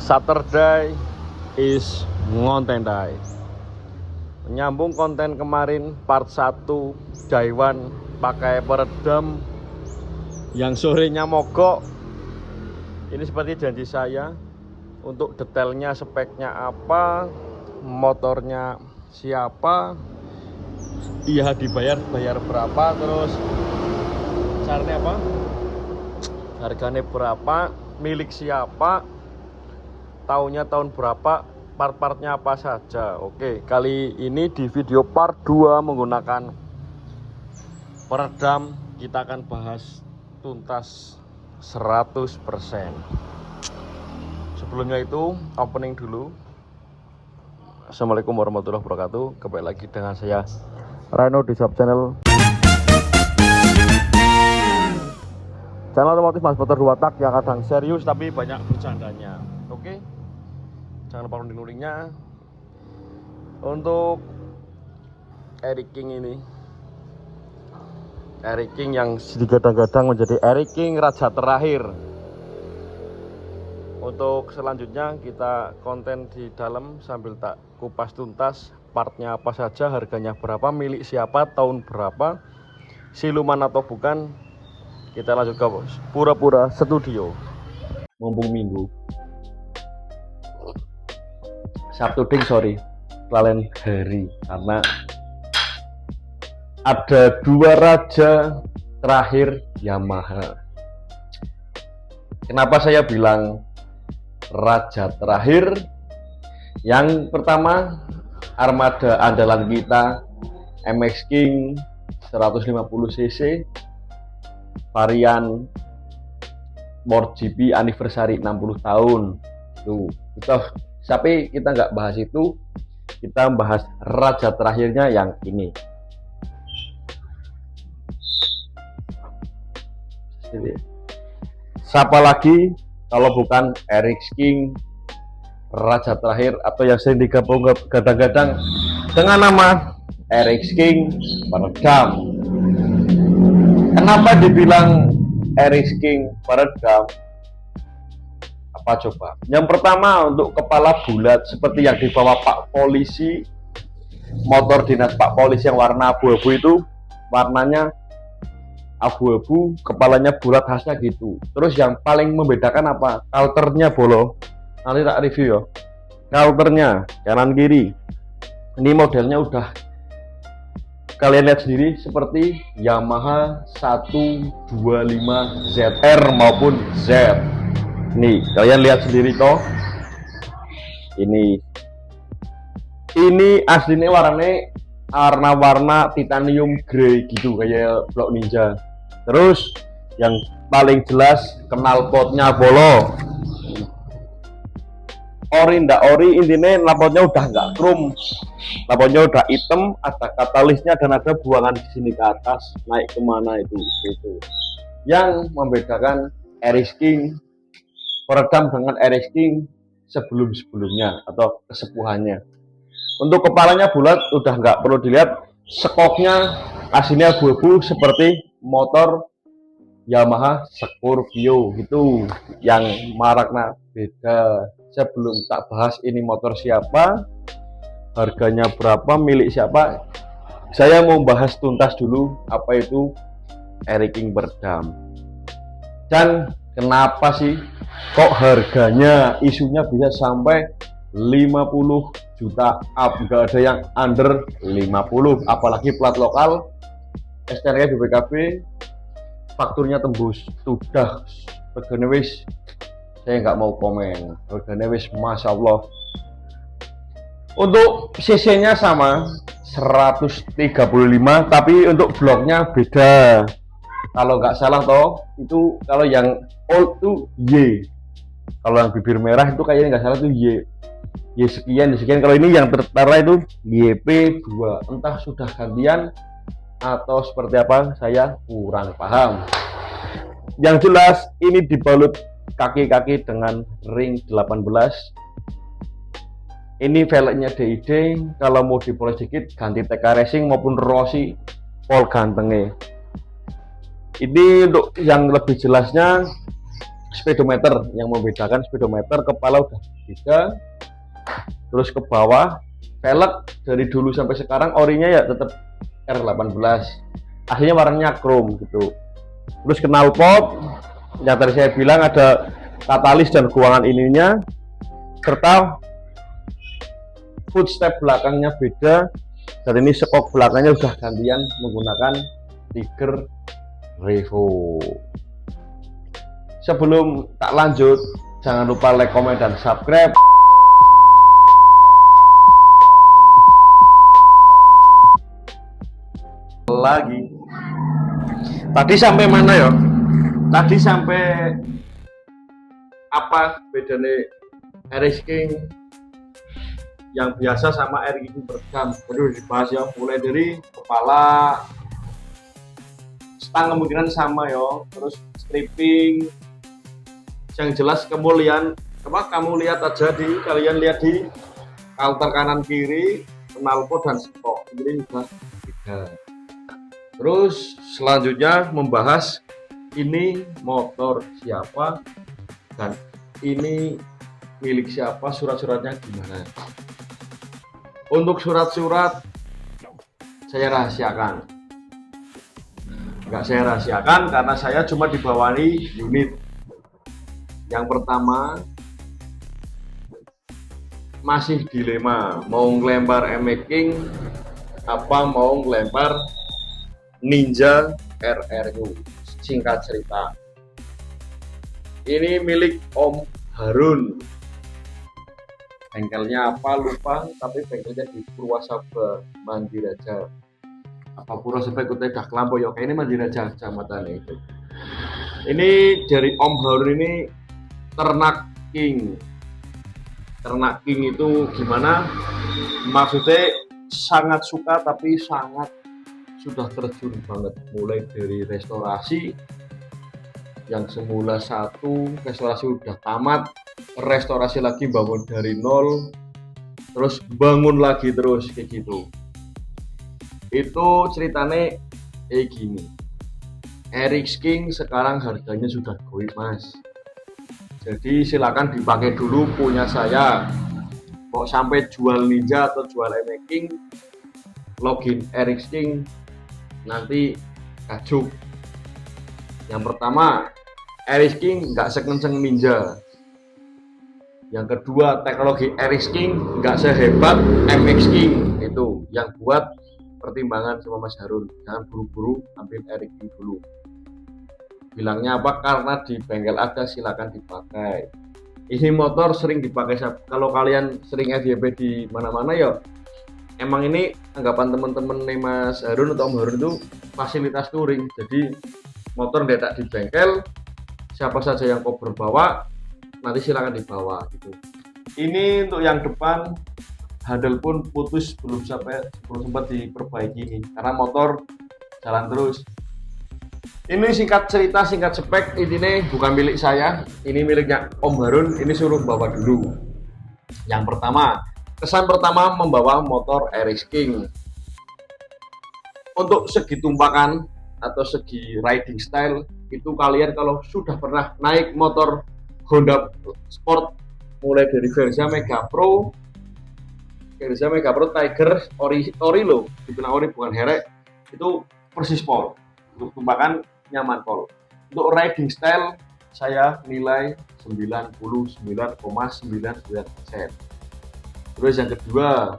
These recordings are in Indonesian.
Saturday is ngonten day. Menyambung konten kemarin part 1 Daiwan pakai peredam yang sorenya mogok. Ini seperti janji saya. Untuk detailnya, speknya apa, motornya siapa, iya bayar berapa, terus caranya apa, harganya berapa, milik siapa, tahunnya tahun berapa, part-partnya apa saja. Oke, kali ini di video part 2 menggunakan peredam kita akan bahas tuntas 100%. Sebelumnya itu opening dulu. Assalamualaikum warahmatullahi wabarakatuh. Kembali lagi dengan saya Reno di Sub Channel. Channel otomotif Mas Motor 2 tak yang kadang serius tapi banyak bercandanya. Oke. Jangan lupa download linknya. Untuk Eric King ini, Eric King yang digadang-gadang menjadi Eric King raja terakhir. Untuk selanjutnya kita konten di dalam sambil tak kupas tuntas partnya apa saja, harganya berapa, milik siapa, tahun berapa, siluman atau bukan. Kita lanjut ke pura-pura studio. Mumpung minggu Sabtu ding, sorry kalian hari, karena ada dua raja terakhir Yamaha. Kenapa saya bilang raja terakhir? Yang pertama, armada andalan kita MX King 150cc varian MotoGP anniversary 60 tahun. Tuh, tapi kita nggak bahas itu, kita bahas raja terakhirnya yang ini. Siapa lagi kalau bukan Eric King, raja terakhir, atau yang sering digabung kadang-kadang dengan nama Eric King peredam. Kenapa dibilang Eric King peredam? Apa coba? Yang pertama, untuk kepala bulat seperti yang dibawa Pak Polisi, motor dinas Pak Polisi yang warna abu-abu itu, warnanya abu-abu, kepalanya bulat, khasnya gitu. Terus yang paling membedakan apa? Kalternya bolong. Nanti tak review ya. Kalternya kanan kiri. Ini modelnya udah kalian lihat sendiri seperti Yamaha 125 ZR maupun Z. Nih, kalian lihat sendiri toh. Ini aslinya warna titanium grey gitu, kayak blok ninja. Terus yang paling jelas knalpotnya bolong. Ori ndak ori, intinya knalpotnya udah nggak chrome, knalpotnya udah hitam, ada katalisnya dan ada buangan di sini ke atas, naik kemana itu. Yang membedakan Eric King peredam dengan Eric King sebelumnya atau kesepuhannya. Untuk kepalanya bulat, udah nggak perlu dilihat. Skoknya aslinya abu-abu seperti motor Yamaha Scorpio gitu, yang maraknya beda. Sebelum tak bahas ini motor siapa, harganya berapa, milik siapa, saya mau bahas tuntas dulu apa itu Eric King peredam. Dan kenapa sih kok harganya isunya bisa sampai 50 juta up, nggak ada yang under 50, apalagi plat lokal, STNK BPKB, fakturnya tembus. Sudah harganya wis, saya nggak mau komen, harganya wis masya Allah. Untuk cc nya sama 135, tapi untuk bloknya beda. Kalau nggak salah toh, itu kalau yang old tuh Y, kalau yang bibir merah itu kayaknya nggak salah tuh Y sekian. Kalau ini yang tertera itu YP2, entah sudah gantian atau seperti apa, saya kurang paham. Yang jelas ini dibalut kaki-kaki dengan ring 18. Ini velgnya DID, kalau mau dipoles dikit ganti TK Racing maupun Rossi pol gantengnya. Ini untuk yang lebih jelasnya speedometer. Yang membedakan speedometer, kepala udah beda, terus ke bawah velg dari dulu sampai sekarang orinya ya tetap R18, aslinya warnanya chrome gitu. Terus knalpot yang tadi saya bilang ada katalis dan guangan ininya, serta footstep belakangnya beda, dan ini sekok belakangnya udah gantian menggunakan Tiger Revo. Sebelum tak lanjut, jangan lupa like, komen, dan subscribe. Lagi tadi sampai mana ya? Tadi sampai apa bedanya RX King yang biasa sama RX King beredam? Perlu dibahas ya, mulai dari kepala, stang kemungkinan sama ya, terus stripping. Yang jelas kemuliaan kamu lihat aja kalian lihat di counter kanan kiri, knalpot dan sekok ini sudah beda. Terus selanjutnya membahas ini motor siapa dan ini milik siapa, surat-suratnya gimana. Untuk surat-surat saya rahasiakan, nggak saya rahasiakan karena saya cuma dibawahi unit. Yang pertama masih dilema mau ngelempar MX King apa mau ngelempar Ninja RRU. Singkat cerita, ini milik Om Harun. Bengkelnya apa lupa, tapi bengkelnya di Purwasabar, Mandiraja. Apa Purwasabar ikut dak lampu ya, ini Mandiraja kecamatan itu. Ini dari Om Harun ini ternak king. Ternak king itu gimana? Maksudnya sangat suka tapi sangat sudah terjun banget, mulai dari restorasi yang semula satu, restorasi udah tamat, restorasi lagi bangun dari nol, terus bangun lagi terus kayak gitu. Itu ceritanya kayak gini. RX King sekarang harganya sudah goib mas, jadi silakan dipakai dulu punya saya. Kok sampai jual Ninja atau jual MX King, login RX King nanti kajuk. Yang pertama, RX King nggak sekenceng Ninja. Yang kedua, teknologi RX King nggak sehebat MX King. Itu yang buat pertimbangan sama Mas Harun. Jangan buru-buru ambil RX King dulu. Bilangnya apa? Karena di bengkel ada, silakan dipakai. Ini motor sering dipakai. Kalau kalian sering FYP di mana-mana ya, emang ini anggapan teman-teman nih Mas Harun atau Om Harun itu fasilitas touring. Jadi motor letak di bengkel, siapa saja yang cover bawa nanti silakan dibawa gitu. Ini untuk yang depan, handle pun putus, belum sempat diperbaiki ini karena motor jalan terus. Ini singkat cerita, singkat spek, ini bukan milik saya, ini miliknya Om Harun. Ini suruh bawa dulu. Yang pertama, kesan pertama membawa motor RX King. Untuk segi tumpakan atau segi riding style, itu kalian kalau sudah pernah naik motor Honda Sport mulai dari Verza Mega Pro Tiger ori lo, dibilang ori bukan herek, itu persis pol. Untuk tumpakan nyaman pol. Untuk riding style saya nilai 99,99%. Terus yang kedua,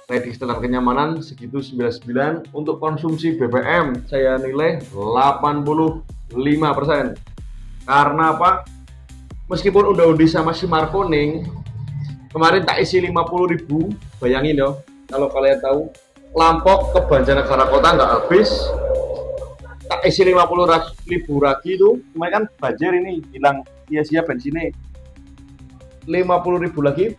riding style dan kenyamanan segitu 99. Untuk konsumsi BBM saya nilai 85%. Karena apa? Meskipun udah undi sama si Marconing, kemarin tak isi 50.000, bayangin ya, kalau kalian tahu, Lampok ke Banjarnegara Kota nggak habis, tak isi 50.000 lagi itu, kemarin kan banjir ini, hilang sia-sia bensinnya. 50.000 lagi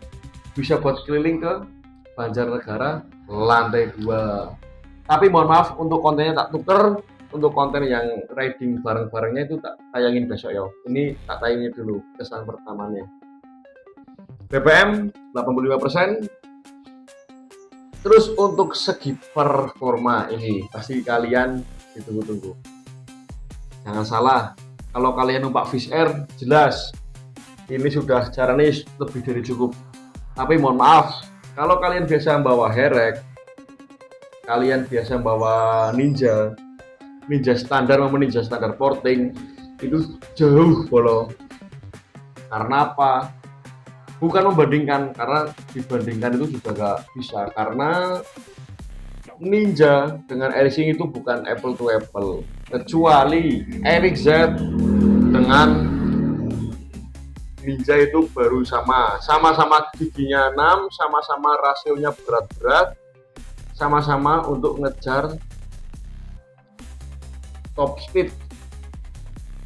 bisa buat keliling ke Banjarnegara lantai 2. Tapi mohon maaf, untuk kontennya tak tuker. Untuk konten yang riding bareng-barengnya itu tak tayangin besok ya. Ini tak tayangin dulu kesan pertamanya. BBM 85%. Terus untuk segi performa ini pasti kalian ditunggu-tunggu. Jangan salah, Kalau kalian numpak Fish Air, jelas ini sudah caranya lebih dari cukup. Tapi mohon maaf, kalau kalian biasa bawa Herek, kalian biasa bawa Ninja, Ninja standar maupun Ninja standar porting, itu jauh bolo. Karena apa? Bukan membandingkan, karena dibandingkan itu juga gak bisa. Karena Ninja dengan Racing itu bukan apple to apple, kecuali RX-Z dengan Ninja itu baru sama-sama giginya 6, sama-sama rasionya berat-berat, sama-sama untuk ngejar top speed.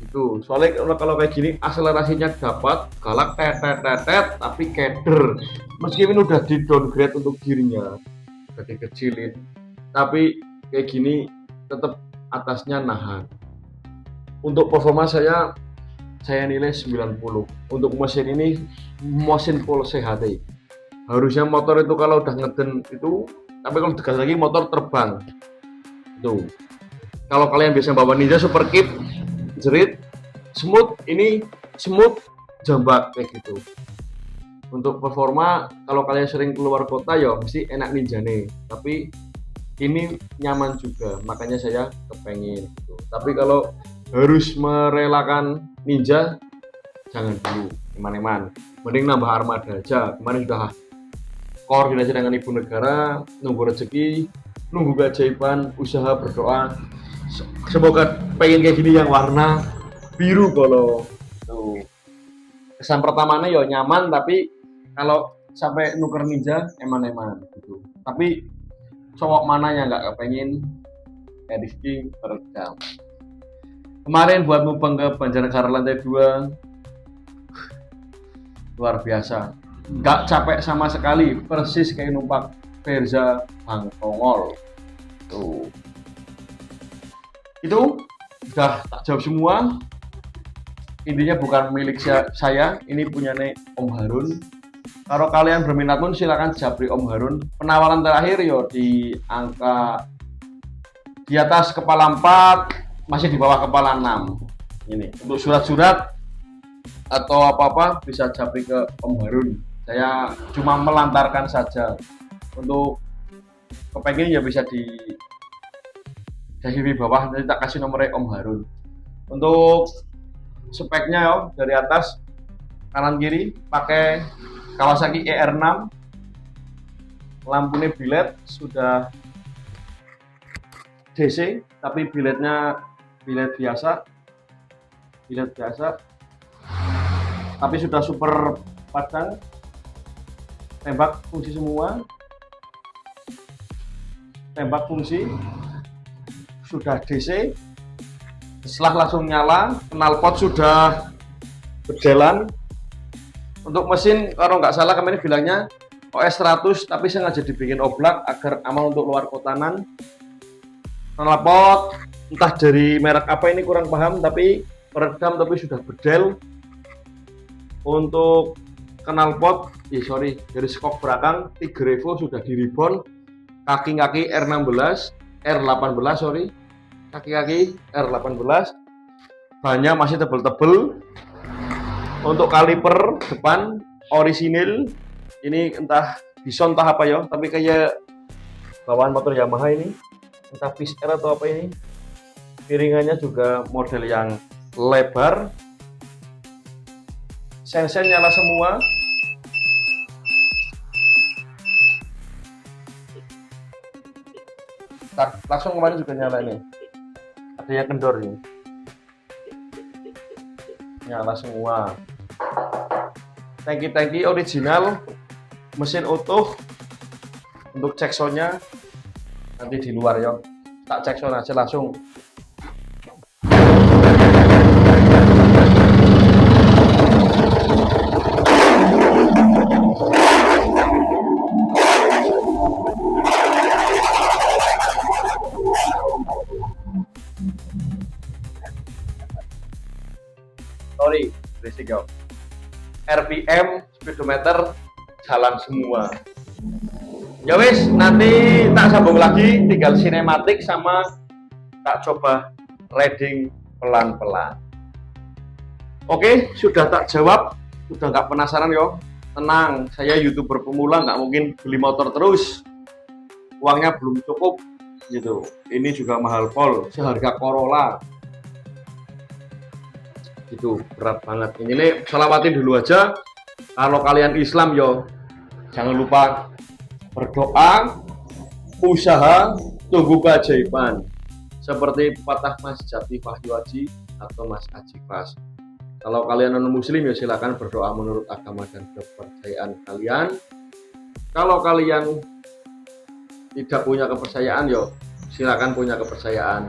Itu soalnya kalau kayak gini akselerasinya dapat, galak tetet tapi keder. Meskipun udah di downgrade untuk gearnya, udah dikecilin, tapi kayak gini tetap atasnya nahan. Untuk performa saya nilai 90. Untuk mesin ini mesin full CHT. Harusnya motor itu kalau udah ngeden itu, tapi kalau dekat lagi motor terbang. Tuh. Kalau kalian bisa bawa Ninja Super Kit, jerit, smooth, ini smooth, jambak kayak gitu. Untuk performa, kalau kalian sering keluar kota ya mesti enak Ninja nih. Tapi ini nyaman juga, makanya saya kepengen gitu. Tapi kalau harus merelakan Ninja, jangan dulu, eman-eman. Mending nambah armada aja. Kemarin sudah koordinasi dengan ibu negara, nunggu rezeki, nunggu keajaiban, usaha, berdoa. Semoga pengen kayak gini yang warna biru kalau tuh. Kesan pertamanya ya nyaman, tapi kalau sampai nuker Ninja eman-eman gitu. Tapi cowok mana yang nggak kepengen kayak Rizky terekam. Kemarin buat mubeng ke Banjarnegara lantai 2 luar biasa, nggak capek sama sekali, persis kayak numpak Verza Bang Tongol. Tuh. Itu udah tak jawab semua. Intinya bukan milik saya, ini punyanya Om Harun. Kalau kalian berminat pun silakan japri Om Harun. Penawaran terakhir yo di angka di atas kepala 4, masih di bawah kepala 6. Ini untuk surat-surat atau apa-apa bisa japri ke Om Harun. Saya cuma melantarkan saja. Untuk kepengen ya bisa di bawah, nanti tak kasih nomornya Om Harun. Untuk speknya yo dari atas kanan kiri pakai Kawasaki ER6, lampunya bilet sudah DC, tapi biletnya bilet biasa, tapi sudah super padang, tembak fungsi semua, tembak fungsi sudah DC, setelah langsung nyala, knalpot sudah berjalan. Untuk mesin kalau nggak salah kemarin bilangnya OS 100, tapi sengaja dibikin oblak agar aman untuk luar kotanan. Knalpot entah dari merek apa ini kurang paham, tapi meredam tapi sudah bedel. Untuk knalpot, dari skok belakang Tigrevo sudah di ribbon, kaki-kaki R16, R18 kaki-kaki R18, bannya masih tebel-tebel. Untuk kaliper depan orisinil, ini entah Bison entah apa ya, tapi kayak bawaan motor Yamaha ini, entah Fish Air atau apa ini. Piringannya juga model yang lebar, sen-sen nyala semua. Langsung kemarin juga nyala ini, ada yang kendor ini, nyala semua. Tangki original, mesin utuh. Untuk cek soundnya nanti di luar ya, tak cek sound aja langsung. Berisik ya. RPM, speedometer jalan semua. Ya wis, nanti tak sambung lagi, tinggal sinematik sama tak coba riding pelan-pelan. Oke, sudah tak jawab. Udah nggak penasaran yo? Tenang, saya YouTuber pemula, nggak mungkin beli motor terus. Uangnya belum cukup gitu. Ini juga mahal pol, seharga Corolla. Itu berat banget. Ini nih, selawatin dulu aja. Kalau kalian Islam yo, jangan lupa berdoa, usaha, tunggu keajaiban. Seperti patah Mas Jati Wahyuaji atau Mas Aji Fas. Kalau kalian non muslim ya silakan berdoa menurut agama dan kepercayaan kalian. Kalau kalian tidak punya kepercayaan yo silakan punya kepercayaan.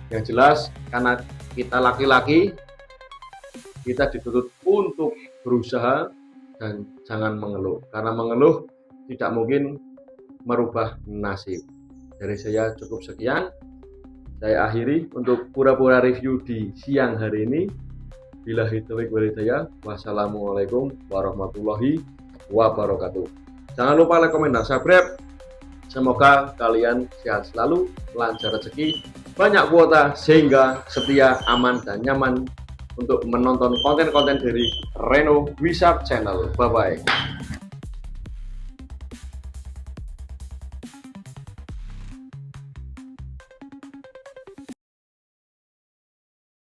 Yang jelas karena kita laki-laki, kita dituntut untuk berusaha dan jangan mengeluh. Karena mengeluh tidak mungkin merubah nasib. Dari saya cukup sekian. Saya akhiri untuk pura-pura review di siang hari ini. Billahi taufiq wal hidayah. Wassalamualaikum warahmatullahi wabarakatuh. Jangan lupa like, komen, dan subscribe. Semoga kalian sehat selalu, lancar rezeki, banyak kuota, sehingga setia, aman, dan nyaman untuk menonton konten-konten dari Reno Wisap Channel. Bye-bye.